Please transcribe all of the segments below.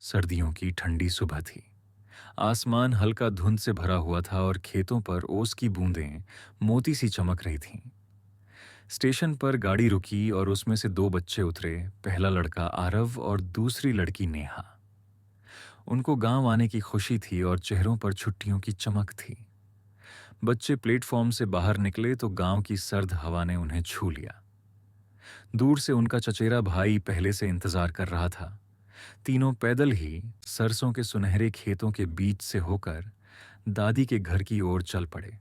सर्दियों की ठंडी सुबह थी। आसमान हल्का धुंध से भरा हुआ था और खेतों पर ओस की बूंदें मोती सी चमक रही थीं। स्टेशन पर गाड़ी रुकी और उसमें से दो बच्चे उतरे, पहला लड़का आरव और दूसरी लड़की नेहा। उनको गांव आने की खुशी थी और चेहरों पर छुट्टियों की चमक थी। बच्चे प्लेटफॉर्म से बाहर निकले तो गांव की सर्द हवा ने उन्हें छू लिया। दूर से उनका चचेरा भाई पहले से इंतजार कर रहा था। तीनों पैदल ही सरसों के सुनहरे खेतों के बीच से होकर दादी के घर की ओर चल पड़े।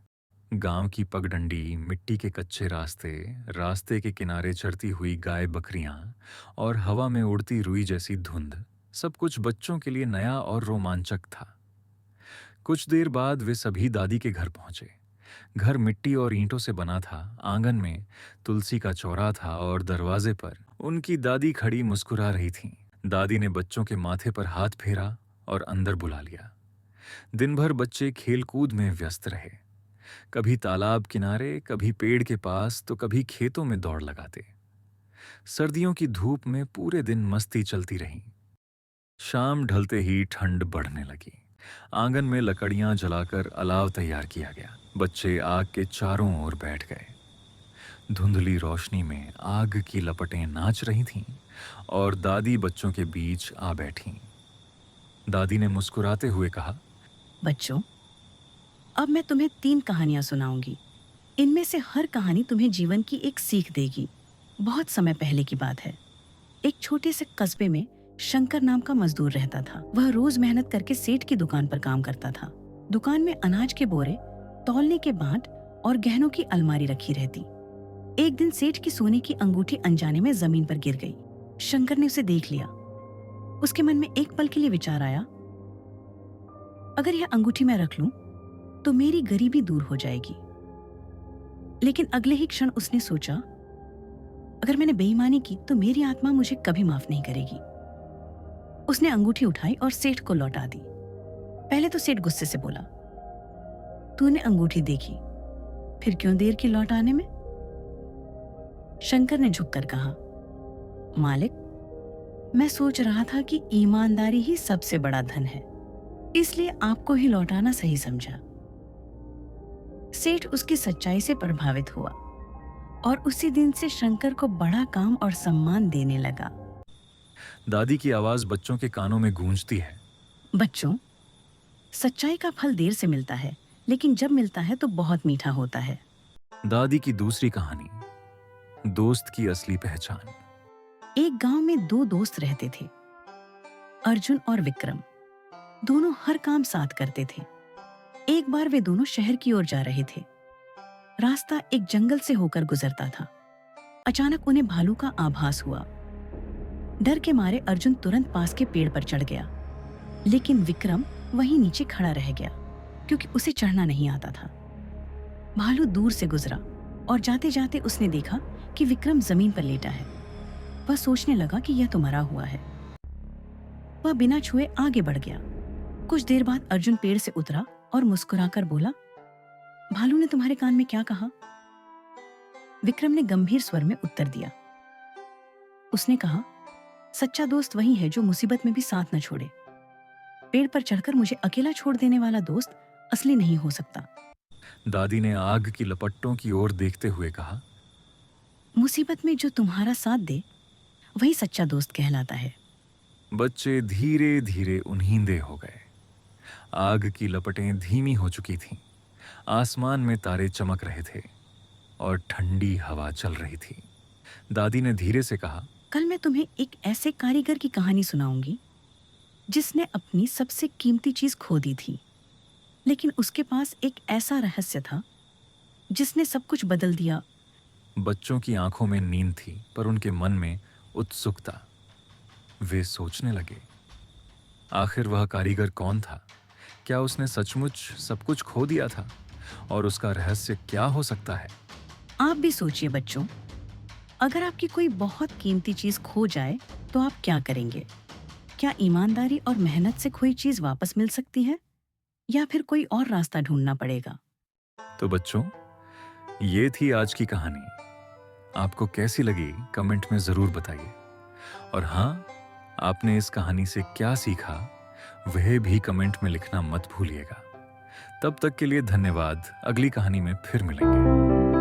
गांव की पगडंडी, मिट्टी के कच्चे रास्ते, रास्ते के किनारे चरती हुई गाय बकरियां और हवा में उड़ती रुई जैसी धुंध, सब कुछ बच्चों के लिए नया और रोमांचक था। कुछ देर बाद वे सभी दादी के घर पहुंचे। घर मिट्टी और ईंटों से बना था। आंगन में तुलसी का चौरा था और दरवाजे पर उनकी दादी खड़ी मुस्कुरा रही थीं। दादी ने बच्चों के माथे पर हाथ फेरा और अंदर बुला लिया। दिन भर बच्चे खेलकूद में व्यस्त रहे। कभी तालाब किनारे, कभी पेड़ के पास, तो कभी खेतों में दौड़ लगाते। सर्दियों की धूप में पूरे दिन मस्ती चलती रही। शाम ढलते ही ठंड बढ़ने लगी। आंगन में लकड़ियां जलाकर अलाव तैयार किया गया। बच्चे आग के चारों ओर बैठ गए। धुंधली रोशनी में आग की लपटें नाच रही थीं और दादी बच्चों के बीच आ बैठी। दादी ने मुस्कुराते हुए कहा, बच्चों, अब मैं तुम्हें 3 कहानियां सुनाऊंगी। इनमें से हर कहानी तुम्हें जीवन की एक सीख देगी। बहुत समय पहले की बात है। एक छोटे से कस्बे में शंकर नाम का मजदूर रहता था। वह रोज मेहनत करके सेठ की दुकान पर काम करता था। दुकान में अनाज के बोरे, तौलने के बाट और गहनों की अलमारी रखी रहती। एक दिन सेठ की सोने की अंगूठी अनजाने में जमीन पर गिर गई। शंकर ने उसे देख लिया। उसके मन में एक पल के लिए विचार आया, अगर यह अंगूठी मैं रख लूं तो मेरी गरीबी दूर हो जाएगी। लेकिन अगले ही क्षण उसने सोचा, अगर मैंने बेईमानी की तो मेरी आत्मा मुझे कभी माफ नहीं करेगी। उसने अंगूठी उठाई और सेठ को लौटा दी। पहले तो सेठ गुस्से से बोला, तूने अंगूठी देखी, फिर क्यों देर की लौटाने में? शंकर ने झुककर कहा, मालिक, मैं सोच रहा था कि ईमानदारी ही सबसे बड़ा धन है, इसलिए आपको ही लौटाना सही समझा। सेठ उसकी सच्चाई से प्रभावित हुआ और उसी दिन से शंकर को बड़ा काम और सम्मान देने लगा। दादी की आवाज बच्चों के कानों में गूंजती है। बच्चों, सच्चाई का फल देर से मिलता है, लेकिन जब मिलता है तो बहुत मीठा होता है। दादी की दूसरी कहानी, दोस्त की असली पहचान। एक गांव में 2 दोस्त रहते थे, अर्जुन और विक्रम। दोनों हर काम साथ करते थे। एक बार वे दोनों शहर की ओर जा रहे थे। रास्ता एक जंगल से होकर गुजरता था। अचानक उन्हें भालू का आभास हुआ। डर के मारे अर्जुन तुरंत पास के पेड़ पर चढ़ गया, लेकिन विक्रम वहीं नीचे खड़ा रह गया क्योंकि उसे चढ़ना नहीं आता था। भालू दूर से गुजरा और जाते जाते उसने देखा कि विक्रम जमीन पर लेटा है। वह सोचने लगा कि यह तो मरा हुआ है। वह बिना छुए आगे बढ़ गया। कुछ देर बाद अर्जुन पेड़ से उतरा और मुस्कुराकर बोला, भालू ने तुम्हारे कान में क्या कहा? विक्रम ने गंभीर स्वर में उत्तर दिया। उसने कहा, सच्चा दोस्त वही है जो मुसीबत में भी साथ न छोड़े। पेड़ पर चढ़कर मुझे अकेला छोड़ देने वाला दोस्त असली नहीं हो सकता। दादी ने आग की लपटों की ओर देखते हुए कहा, मुसीबत में जो तुम्हारा साथ दे वही सच्चा दोस्त कहलाता है। बच्चे धीरे धीरे उन्हींदे हो गए। आग की लपटें धीमी हो चुकी थीं। आसमान में तारे चमक रहे थे और ठंडी हवा चल रही थी। दादी ने धीरे से कहा, कल मैं तुम्हें एक ऐसे कारीगर की कहानी सुनाऊंगी जिसने अपनी सबसे कीमती चीज खो दी थी, लेकिन उसके पास एक ऐसा रहस्य था जिसने सब कुछ बदल दिया। बच्चों की आंखों में नींद थी पर उनके मन में उत्सुकता। वे सोचने लगे, आखिर वह कारीगर कौन था? क्या उसने सचमुच सब कुछ खो दिया था? और उसका रहस्य क्या हो सकता है? आप भी सोचिए बच्चों, अगर आपकी कोई बहुत कीमती चीज खो जाए तो आप क्या करेंगे? क्या ईमानदारी और मेहनत से खोई चीज वापस मिल सकती है या फिर कोई और रास्ता ढूंढना पड़ेगा? तो बच्चों, ये थी आज की कहानी। आपको कैसी लगी कमेंट में ज़रूर बताइए। और हाँ, आपने इस कहानी से क्या सीखा वह भी कमेंट में लिखना मत भूलिएगा। तब तक के लिए धन्यवाद। अगली कहानी में फिर मिलेंगे।